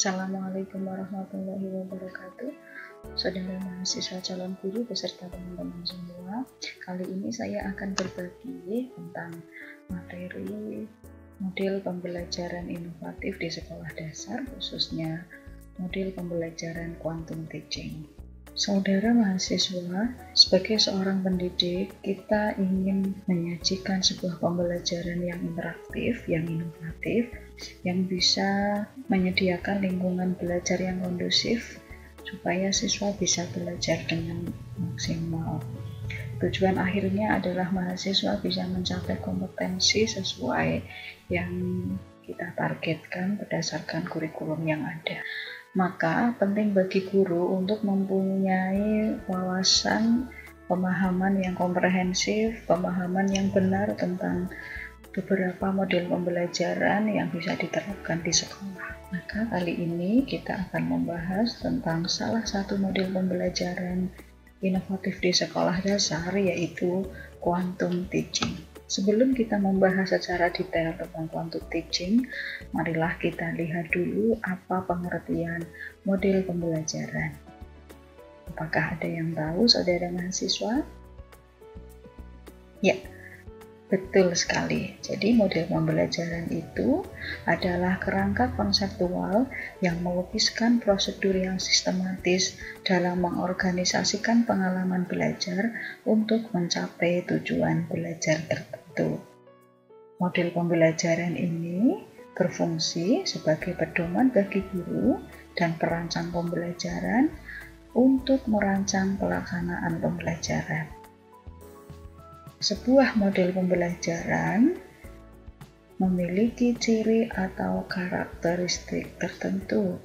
Assalamualaikum warahmatullahi wabarakatuh. Saudara mahasiswa calon guru beserta teman-teman semua, kali ini saya akan berbagi tentang materi model pembelajaran inovatif di sekolah dasar, khususnya model pembelajaran quantum teaching. Saudara mahasiswa, sebagai seorang pendidik, kita ingin menyajikan sebuah pembelajaran yang interaktif, yang inovatif, yang bisa menyediakan lingkungan belajar yang kondusif, supaya siswa bisa belajar dengan maksimal. Tujuan akhirnya adalah mahasiswa bisa mencapai kompetensi sesuai yang kita targetkan berdasarkan kurikulum yang ada. Maka penting bagi guru untuk mempunyai wawasan, pemahaman yang komprehensif, pemahaman yang benar tentang beberapa model pembelajaran yang bisa diterapkan di sekolah. Maka kali ini kita akan membahas tentang salah satu model pembelajaran inovatif di sekolah dasar, yaitu quantum teaching. Sebelum kita membahas secara detail tentang quantum teaching, marilah kita lihat dulu apa pengertian model pembelajaran. Apakah ada yang tahu, saudara mahasiswa? Ya, betul sekali. Jadi model pembelajaran itu adalah kerangka konseptual yang melukiskan prosedur yang sistematis dalam mengorganisasikan pengalaman belajar untuk mencapai tujuan belajar tertentu. Model pembelajaran ini berfungsi sebagai pedoman bagi guru dan perancang pembelajaran untuk merancang pelaksanaan pembelajaran. Sebuah model pembelajaran memiliki ciri atau karakteristik tertentu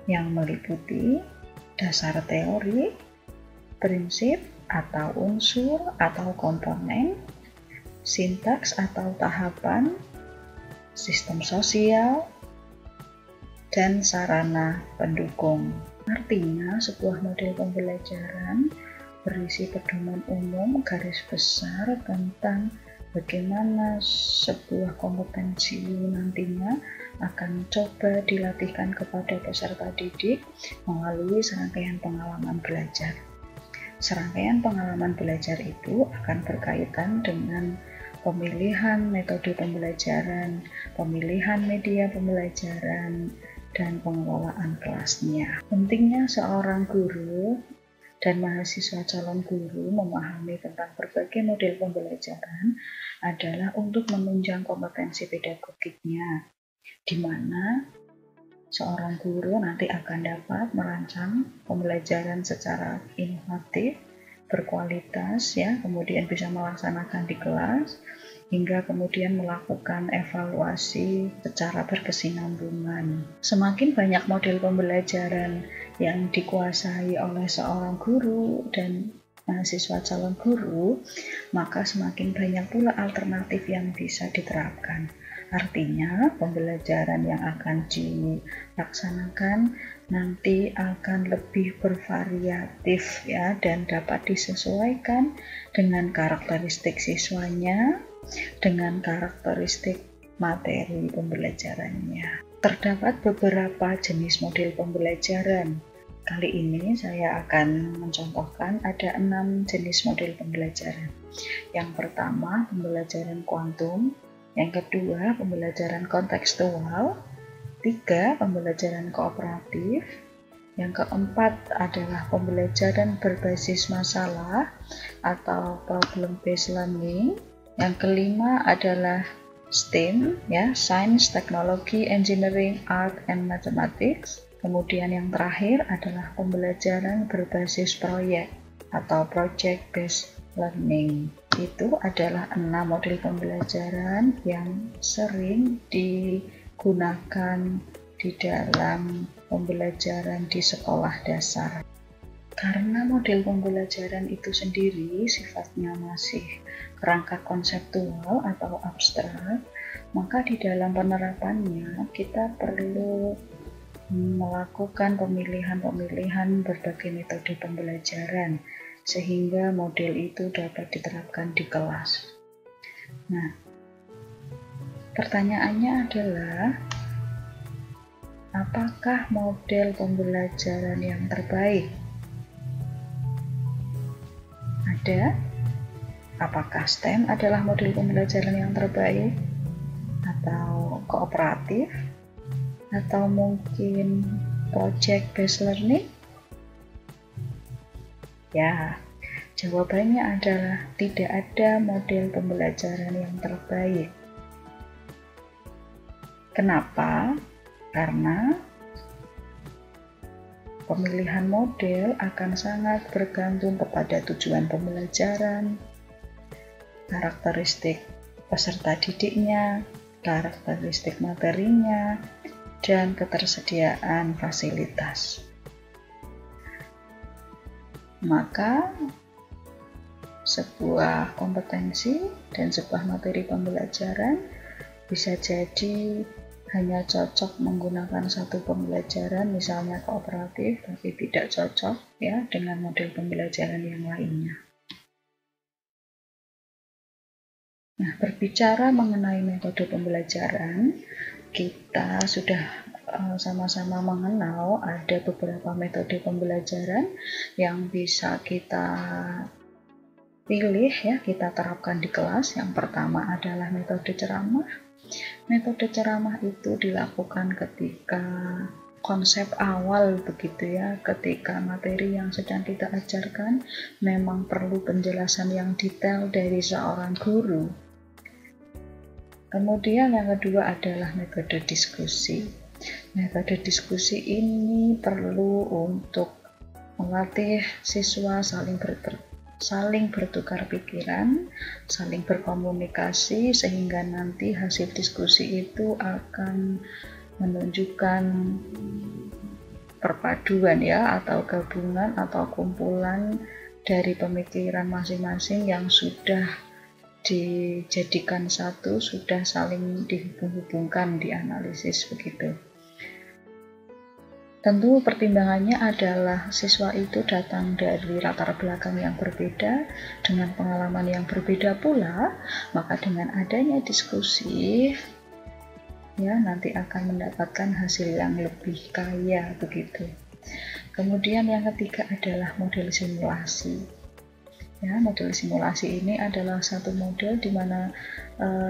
yang meliputi dasar teori, prinsip atau unsur atau komponen, sintaks atau tahapan, sistem sosial, dan sarana pendukung. Artinya, sebuah model pembelajaran berisi pedoman umum garis besar tentang bagaimana sebuah kompetensi nantinya akan coba dilatihkan kepada peserta didik melalui serangkaian pengalaman belajar. Serangkaian pengalaman belajar itu akan berkaitan dengan pemilihan metode pembelajaran, pemilihan media pembelajaran, dan pengelolaan kelasnya. Pentingnya seorang guru dan mahasiswa calon guru memahami tentang berbagai model pembelajaran adalah untuk menunjang kompetensi pedagogiknya, di mana seorang guru nanti akan dapat merancang pembelajaran secara inovatif, berkualitas, kemudian bisa melaksanakan di kelas, hingga kemudian melakukan evaluasi secara berkesinambungan. Semakin banyak model pembelajaran yang dikuasai oleh seorang guru dan mahasiswa calon guru, maka semakin banyak pula alternatif yang bisa diterapkan. Artinya, pembelajaran yang akan dilaksanakan nanti akan lebih bervariatif dan dapat disesuaikan dengan karakteristik siswanya, dengan karakteristik materi pembelajarannya. Terdapat beberapa jenis model pembelajaran. Kali ini saya akan mencontohkan ada 6 jenis model pembelajaran. Yang pertama, pembelajaran kuantum. Yang kedua, pembelajaran kontekstual. 3, pembelajaran kooperatif. Yang keempat adalah pembelajaran berbasis masalah atau problem based learning. Yang kelima adalah STEM, Science, Technology, Engineering, Art, and Mathematics. Kemudian yang terakhir adalah pembelajaran berbasis proyek atau Project Based Learning. Itu adalah 6 model pembelajaran yang sering digunakan di dalam pembelajaran di sekolah dasar. Karena model pembelajaran itu sendiri sifatnya masih kerangka konseptual atau abstrak, maka di dalam penerapannya kita perlu melakukan pemilihan berbagai metode pembelajaran sehingga model itu dapat diterapkan di kelas. Nah, pertanyaannya adalah apakah model pembelajaran yang terbaik? Ada? Apakah STEM adalah model pembelajaran yang terbaik? Atau kooperatif? Atau mungkin project based learning? Ya, jawabannya adalah tidak ada model pembelajaran yang terbaik. Kenapa? Karena pemilihan model akan sangat bergantung kepada tujuan pembelajaran, karakteristik peserta didiknya, karakteristik materinya, dan ketersediaan fasilitas. Maka, sebuah kompetensi dan sebuah materi pembelajaran bisa jadi hanya cocok menggunakan satu pembelajaran, misalnya kooperatif, tapi tidak cocok ya dengan model pembelajaran yang lainnya. Nah, berbicara mengenai metode pembelajaran, kita sudah sama-sama mengenal ada beberapa metode pembelajaran yang bisa kita pilih ya, kita terapkan di kelas. Yang pertama adalah metode ceramah. Metode ceramah itu dilakukan ketika konsep awal begitu ya, ketika materi yang sedang kita ajarkan memang perlu penjelasan yang detail dari seorang guru. Kemudian yang kedua adalah metode diskusi. Metode diskusi ini perlu untuk melatih siswa saling bertukar pikiran, saling berkomunikasi, sehingga nanti hasil diskusi itu akan menunjukkan perpaduan ya, atau gabungan atau kumpulan dari pemikiran masing-masing yang sudah dijadikan satu, sudah saling dihubung-hubungkan, dianalisis begitu. Tentu pertimbangannya adalah siswa itu datang dari latar belakang yang berbeda, dengan pengalaman yang berbeda pula, maka dengan adanya diskusi ya nanti akan mendapatkan hasil yang lebih kaya begitu. Kemudian yang ketiga adalah model simulasi. Ya, model simulasi ini adalah satu model di mana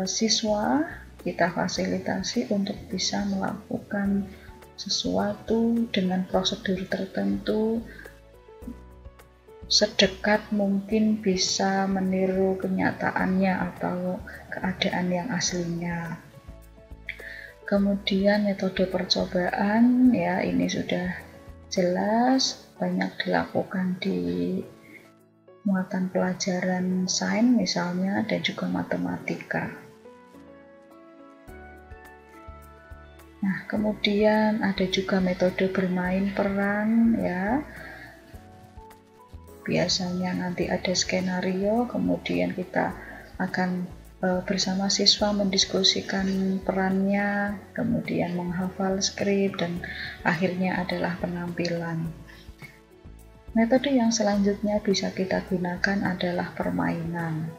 siswa kita fasilitasi untuk bisa melakukan sesuatu dengan prosedur tertentu, sedekat mungkin bisa meniru kenyataannya atau keadaan yang aslinya. Kemudian metode percobaan ya, ini sudah jelas banyak dilakukan di muatan pelajaran sains misalnya, dan juga matematika. Nah, kemudian ada juga metode bermain peran ya. Biasanya nanti ada skenario, kemudian kita akan bersama siswa mendiskusikan perannya, kemudian menghafal skrip, dan akhirnya adalah penampilan. Metode yang selanjutnya bisa kita gunakan adalah permainan.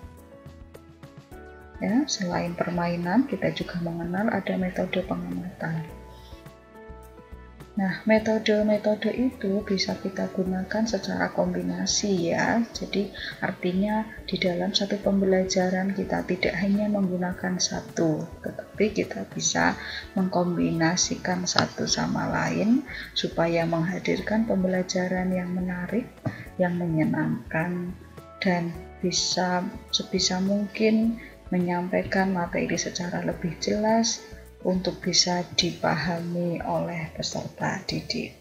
Ya, selain permainan, kita juga mengenal ada metode pengamatan. Nah, metode-metode itu bisa kita gunakan secara kombinasi ya. Jadi artinya di dalam satu pembelajaran kita tidak hanya menggunakan satu, tetapi kita bisa mengkombinasikan satu sama lain supaya menghadirkan pembelajaran yang menarik, yang menyenangkan, dan bisa sebisa mungkin menyampaikan materi secara lebih jelas untuk bisa dipahami oleh peserta didik.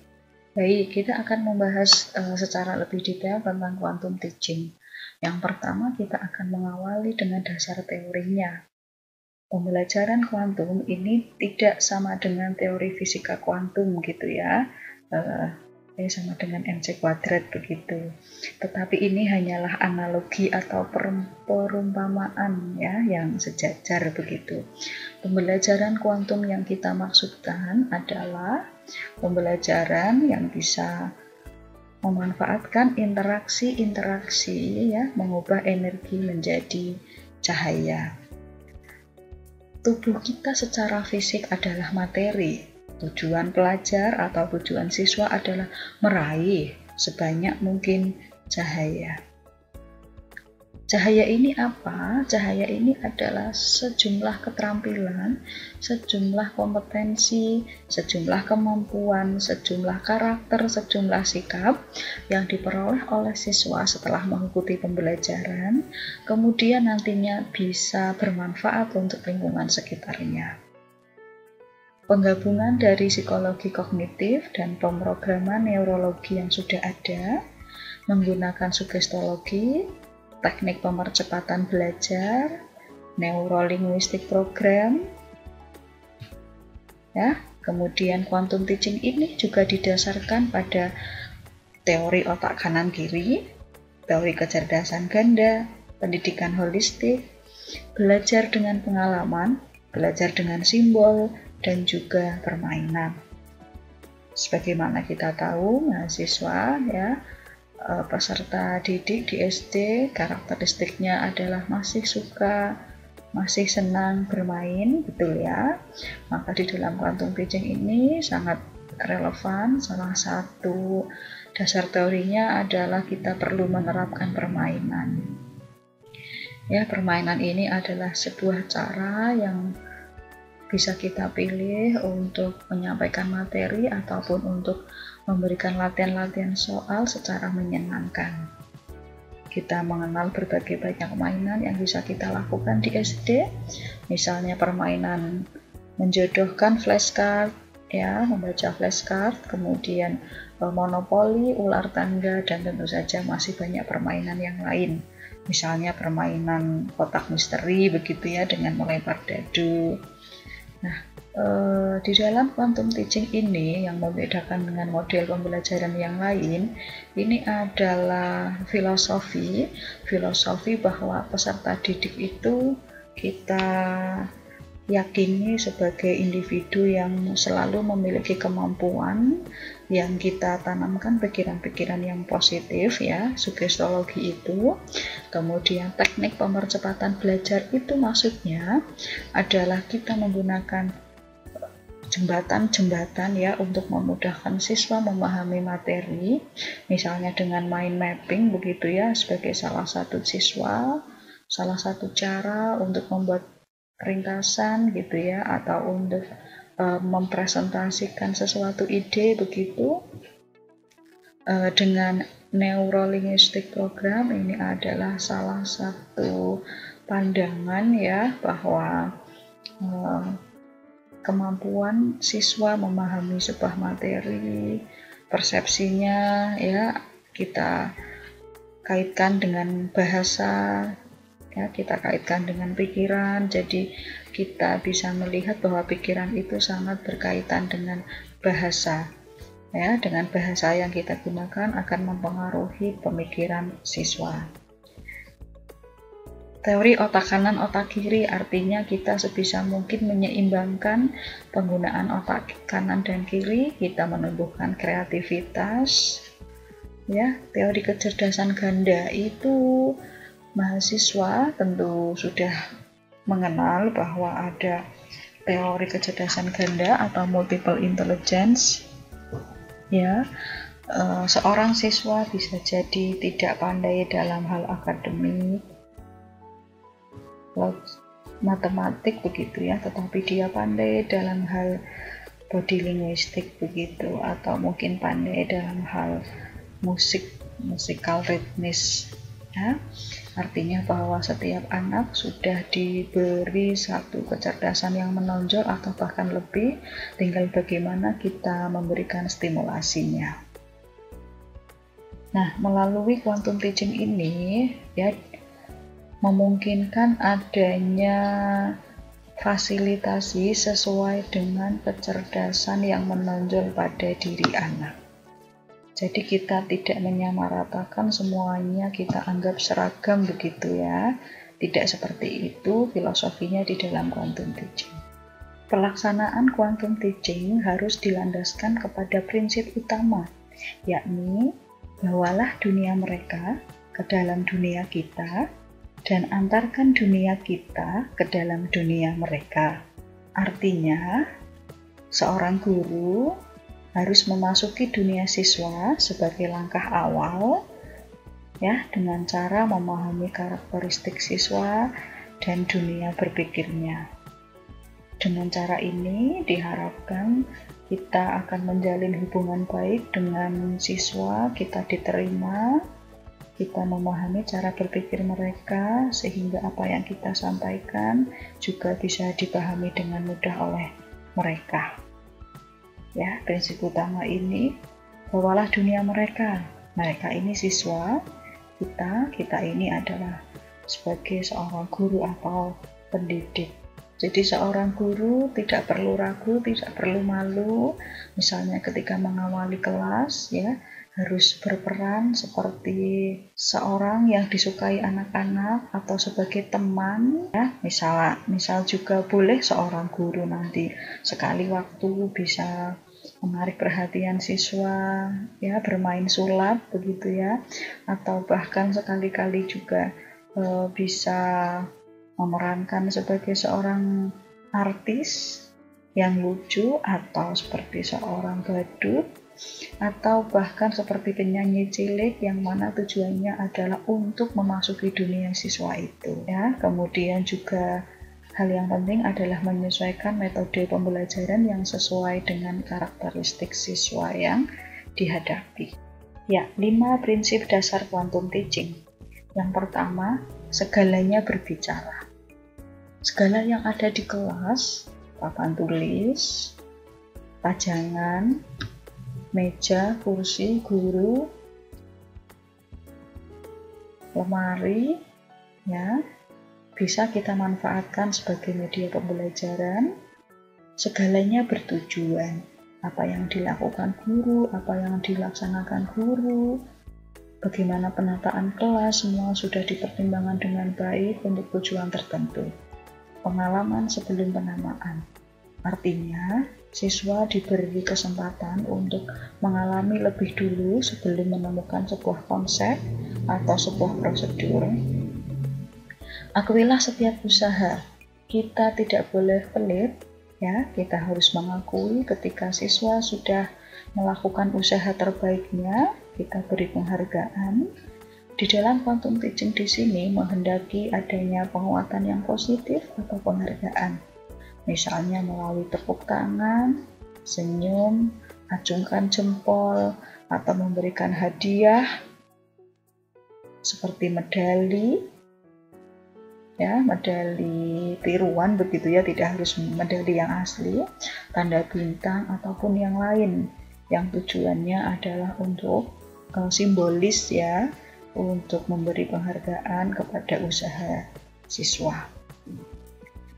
Baik, kita akan membahas secara lebih detail tentang quantum teaching. Yang pertama, kita akan mengawali dengan dasar teorinya. Pembelajaran kuantum ini tidak sama dengan teori fisika kuantum gitu ya, sama dengan mc kuadrat begitu. Tetapi ini hanyalah analogi atau perumpamaan ya, yang sejajar begitu. Pembelajaran kuantum yang kita maksudkan adalah pembelajaran yang bisa memanfaatkan interaksi-interaksi ya, mengubah energi menjadi cahaya. Tubuh kita secara fisik adalah materi. Tujuan pelajar atau tujuan siswa adalah meraih sebanyak mungkin cahaya. Cahaya ini apa? Cahaya ini adalah sejumlah keterampilan, sejumlah kompetensi, sejumlah kemampuan, sejumlah karakter, sejumlah sikap yang diperoleh oleh siswa setelah mengikuti pembelajaran, kemudian nantinya bisa bermanfaat untuk lingkungan sekitarnya. Penggabungan dari psikologi kognitif dan pemrograman neurologi yang sudah ada, menggunakan sugestologi, teknik pemercepatan belajar, neurolinguistik program, ya. Kemudian quantum teaching ini juga didasarkan pada teori otak kanan kiri, teori kecerdasan ganda, pendidikan holistik, belajar dengan pengalaman, belajar dengan simbol, dan juga permainan. Sebagaimana kita tahu, mahasiswa ya, peserta didik di SD karakteristiknya adalah masih suka, masih senang bermain, betul ya. Maka di dalam quantum teaching ini sangat relevan. Salah satu dasar teorinya adalah kita perlu menerapkan permainan. Ya, permainan ini adalah sebuah cara yang bisa kita pilih untuk menyampaikan materi ataupun untuk memberikan latihan-latihan soal secara menyenangkan. Kita mengenal berbagai banyak mainan yang bisa kita lakukan di SD, misalnya permainan menjodohkan flashcard, ya, membaca flashcard, kemudian monopoli, ular tangga, dan tentu saja masih banyak permainan yang lain. Misalnya permainan kotak misteri begitu ya, dengan melempar dadu. Nah, di dalam quantum teaching ini yang membedakan dengan model pembelajaran yang lain, ini adalah filosofi bahwa peserta didik itu kita yakini sebagai individu yang selalu memiliki kemampuan, yang kita tanamkan pikiran-pikiran yang positif ya, sugestologi itu. Kemudian teknik pemercepatan belajar itu maksudnya adalah kita menggunakan jembatan-jembatan ya untuk memudahkan siswa memahami materi, misalnya dengan mind mapping begitu ya, sebagai salah satu cara untuk membuat ringkasan gitu ya, atau untuk mempresentasikan sesuatu ide begitu. Dengan neurolinguistik program ini adalah salah satu pandangan ya, bahwa kemampuan siswa memahami sebuah materi, persepsinya ya, kita kaitkan dengan bahasa ya, kita kaitkan dengan pikiran. Jadi kita bisa melihat bahwa pikiran itu sangat berkaitan dengan bahasa ya, dengan bahasa yang kita gunakan akan mempengaruhi pemikiran siswa. Teori otak kanan otak kiri artinya kita sebisa mungkin menyeimbangkan penggunaan otak kanan dan kiri, kita menumbuhkan kreativitas ya. Teori kecerdasan ganda itu mahasiswa tentu sudah mengenal bahwa ada teori kecerdasan ganda atau multiple intelligence ya. Seorang siswa bisa jadi tidak pandai dalam hal akademik, matematik begitu ya, tetapi dia pandai dalam hal body linguistik begitu, atau mungkin pandai dalam hal musikal ritmis ya. Artinya bahwa setiap anak sudah diberi satu kecerdasan yang menonjol atau bahkan lebih, tinggal bagaimana kita memberikan stimulasinya. Nah, melalui quantum teaching ini ya, memungkinkan adanya fasilitasi sesuai dengan kecerdasan yang menonjol pada diri anak. Jadi kita tidak menyamaratakan semuanya, kita anggap seragam begitu ya. Tidak seperti itu filosofinya di dalam quantum teaching. Pelaksanaan quantum teaching harus dilandaskan kepada prinsip utama, yakni bawalah dunia mereka ke dalam dunia kita dan antarkan dunia kita ke dalam dunia mereka. Artinya, seorang guru harus memasuki dunia siswa sebagai langkah awal, ya, dengan cara memahami karakteristik siswa dan dunia berpikirnya. Dengan cara ini diharapkan kita akan menjalin hubungan baik dengan siswa, kita diterima, kita memahami cara berpikir mereka sehingga apa yang kita sampaikan juga bisa dipahami dengan mudah oleh mereka. Ya, prinsip utama ini, bawalah dunia mereka. Mereka ini siswa, kita ini adalah sebagai seorang guru atau pendidik. Jadi seorang guru tidak perlu ragu, tidak perlu malu. Misalnya ketika mengawali kelas, ya, harus berperan seperti seorang yang disukai anak-anak atau sebagai teman, ya. Misal juga boleh seorang guru nanti sekali waktu bisa menarik perhatian siswa, ya, bermain sulap begitu ya, atau bahkan sekali-kali juga bisa memerankan sebagai seorang artis yang lucu, atau seperti seorang badut, atau bahkan seperti penyanyi cilik yang mana tujuannya adalah untuk memasuki dunia siswa itu, ya. Kemudian juga hal yang penting adalah menyesuaikan metode pembelajaran yang sesuai dengan karakteristik siswa yang dihadapi. Ya, 5 prinsip dasar quantum teaching. Yang pertama, segalanya berbicara. Segala yang ada di kelas, papan tulis, pajangan, meja, kursi, guru, lemari, ya, bisa kita manfaatkan sebagai media pembelajaran. Segalanya bertujuan. Apa yang dilakukan guru, apa yang dilaksanakan guru, bagaimana penataan kelas, semua sudah dipertimbangkan dengan baik untuk tujuan tertentu. Pengalaman sebelum penamaan. Artinya, siswa diberi kesempatan untuk mengalami lebih dulu sebelum menemukan sebuah konsep atau sebuah prosedur. Akuilah setiap usaha. Kita tidak boleh pelit, ya. Kita harus mengakui ketika siswa sudah melakukan usaha terbaiknya, kita beri penghargaan. Di dalam quantum teaching di sini menghendaki adanya penguatan yang positif atau penghargaan. Misalnya melalui tepuk tangan, senyum, acungkan jempol, atau memberikan hadiah seperti medali, ya, medali tiruan begitu ya, tidak harus medali yang asli, tanda bintang ataupun yang lain yang tujuannya adalah untuk simbolis, ya, untuk memberi penghargaan kepada usaha siswa.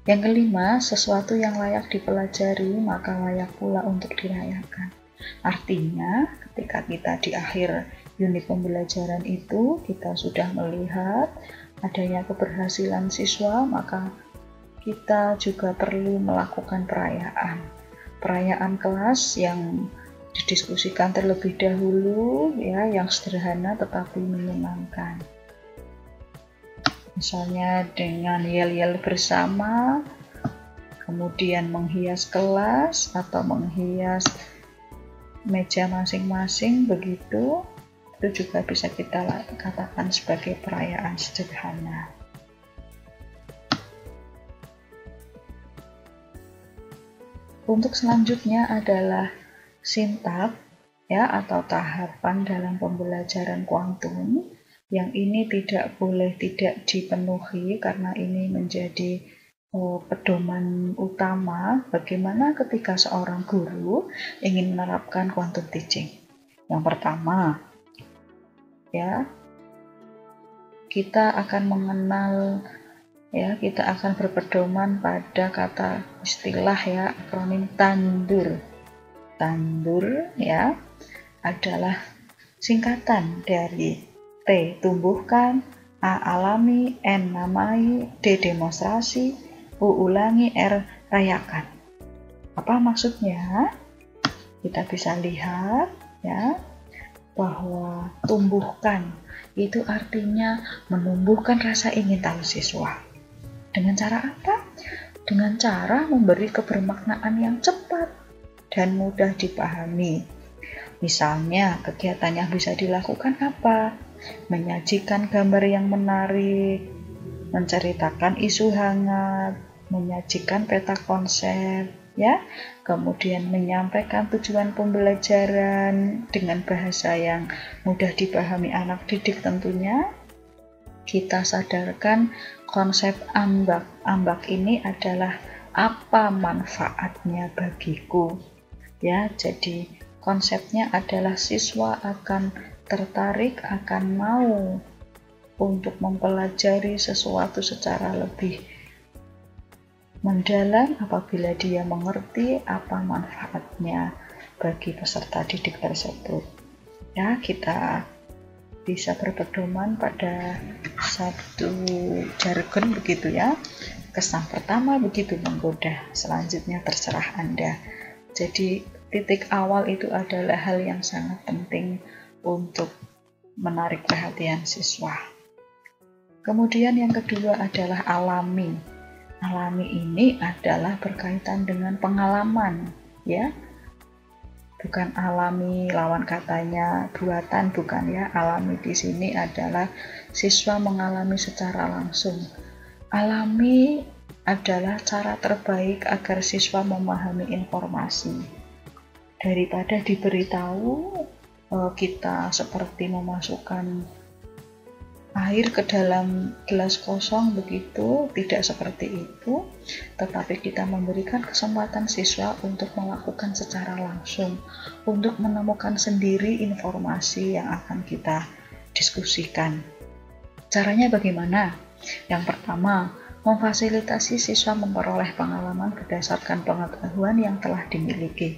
Yang kelima, sesuatu yang layak dipelajari maka layak pula untuk dirayakan. Artinya, ketika kita di akhir unit pembelajaran itu, kita sudah melihat adanya keberhasilan siswa, maka kita juga perlu melakukan perayaan. Perayaan kelas yang didiskusikan terlebih dahulu, ya, yang sederhana tetapi menyenangkan. Misalnya dengan yel-yel bersama, kemudian menghias kelas atau menghias meja masing-masing begitu, itu juga bisa kita katakan sebagai perayaan sederhana. Untuk selanjutnya adalah sintak, ya, atau tahapan dalam pembelajaran kuantum. Yang ini tidak boleh tidak dipenuhi karena ini menjadi pedoman utama bagaimana ketika seorang guru ingin menerapkan quantum teaching. Yang pertama, ya, kita akan mengenal, ya, kita akan berpedoman pada kata istilah, ya, akronim tandur. Tandur, ya, adalah singkatan dari T tumbuhkan, A alami, N namai, D demonstrasi, U ulangi, R rayakan. Apa maksudnya? Kita bisa lihat, ya, bahwa tumbuhkan itu artinya menumbuhkan rasa ingin tahu siswa. Dengan cara apa? Dengan cara memberi kebermaknaan yang cepat. dan mudah dipahami. Misalnya, kegiatan yang bisa dilakukan apa? Menyajikan gambar yang menarik, menceritakan isu hangat, menyajikan peta konsep, ya. Kemudian menyampaikan tujuan pembelajaran dengan bahasa yang mudah dipahami anak didik tentunya. Kita sadarkan konsep ambak. Ambak ini adalah apa manfaatnya bagiku. Ya, jadi konsepnya adalah siswa akan tertarik, akan mau untuk mempelajari sesuatu secara lebih mendalam apabila dia mengerti apa manfaatnya bagi peserta didik tersebut. Ya, kita bisa berpedoman pada satu jargon begitu ya. Kesan pertama begitu menggoda, selanjutnya terserah Anda. Jadi titik awal itu adalah hal yang sangat penting untuk menarik perhatian siswa. Kemudian yang kedua adalah alami. Alami ini adalah berkaitan dengan pengalaman, ya. Bukan alami lawan katanya buatan, bukan ya. Alami di sini adalah siswa mengalami secara langsung. Alami adalah cara terbaik agar siswa memahami informasi. Daripada diberitahu, kita seperti memasukkan air ke dalam gelas kosong begitu, tidak seperti itu, tetapi kita memberikan kesempatan siswa untuk melakukan secara langsung, untuk menemukan sendiri informasi yang akan kita diskusikan. Caranya bagaimana? Yang pertama, memfasilitasi siswa memperoleh pengalaman berdasarkan pengetahuan yang telah dimiliki.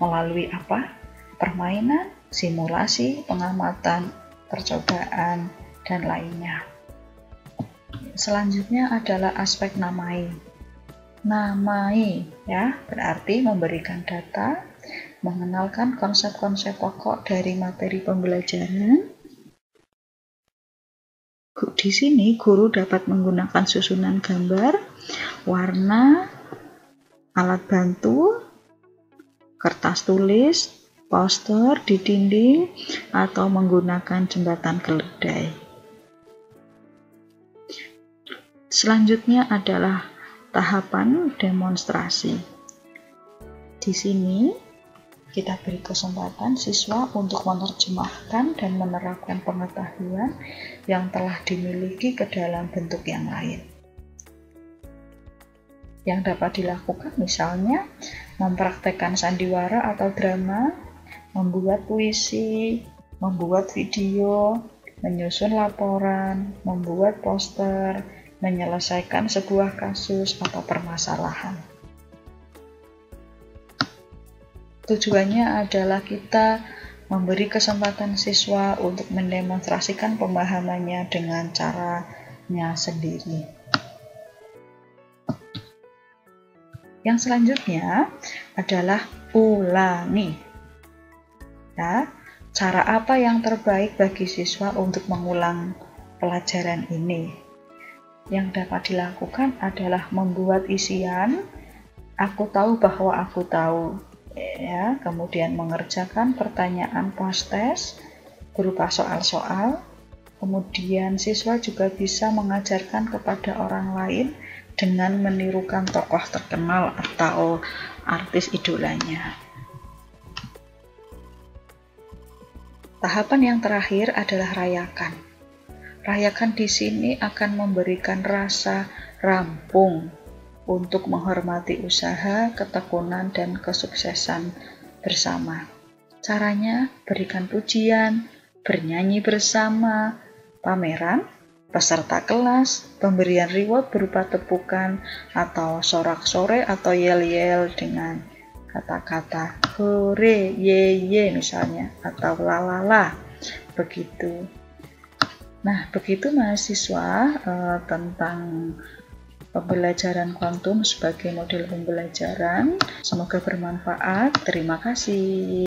Melalui apa? Permainan, simulasi, pengamatan, percobaan, dan lainnya. Selanjutnya adalah aspek namai. Namai, ya, berarti memberikan data, mengenalkan konsep-konsep pokok dari materi pembelajaran. Di sini guru dapat menggunakan susunan gambar, warna, alat bantu, kertas tulis, poster di dinding, atau menggunakan jembatan keledai. Selanjutnya adalah tahapan demonstrasi. Di sini kita beri kesempatan siswa untuk menerjemahkan dan menerapkan pengetahuan yang telah dimiliki ke dalam bentuk yang lain. Yang dapat dilakukan misalnya mempraktekkan sandiwara atau drama, membuat puisi, membuat video, menyusun laporan, membuat poster, menyelesaikan sebuah kasus atau permasalahan. Tujuannya adalah kita memberi kesempatan siswa untuk mendemonstrasikan pemahamannya dengan caranya sendiri. Yang selanjutnya adalah ulangi. Ya, cara apa yang terbaik bagi siswa untuk mengulang pelajaran ini? Yang dapat dilakukan adalah membuat isian, aku tahu bahwa aku tahu. Ya, kemudian mengerjakan pertanyaan post-test berupa soal-soal. Kemudian siswa juga bisa mengajarkan kepada orang lain dengan menirukan tokoh terkenal atau artis idolanya. Tahapan yang terakhir adalah rayakan. Rayakan di sini akan memberikan rasa rampung untuk menghormati usaha, ketekunan, dan kesuksesan bersama. Caranya, berikan pujian, bernyanyi bersama, pameran, peserta kelas, pemberian reward berupa tepukan, atau sorak-sore atau yel-yel dengan kata-kata hore, ye misalnya, atau lalala, begitu. Nah, begitu mahasiswa tentang pembelajaran kuantum sebagai model pembelajaran. Semoga bermanfaat. Terima kasih.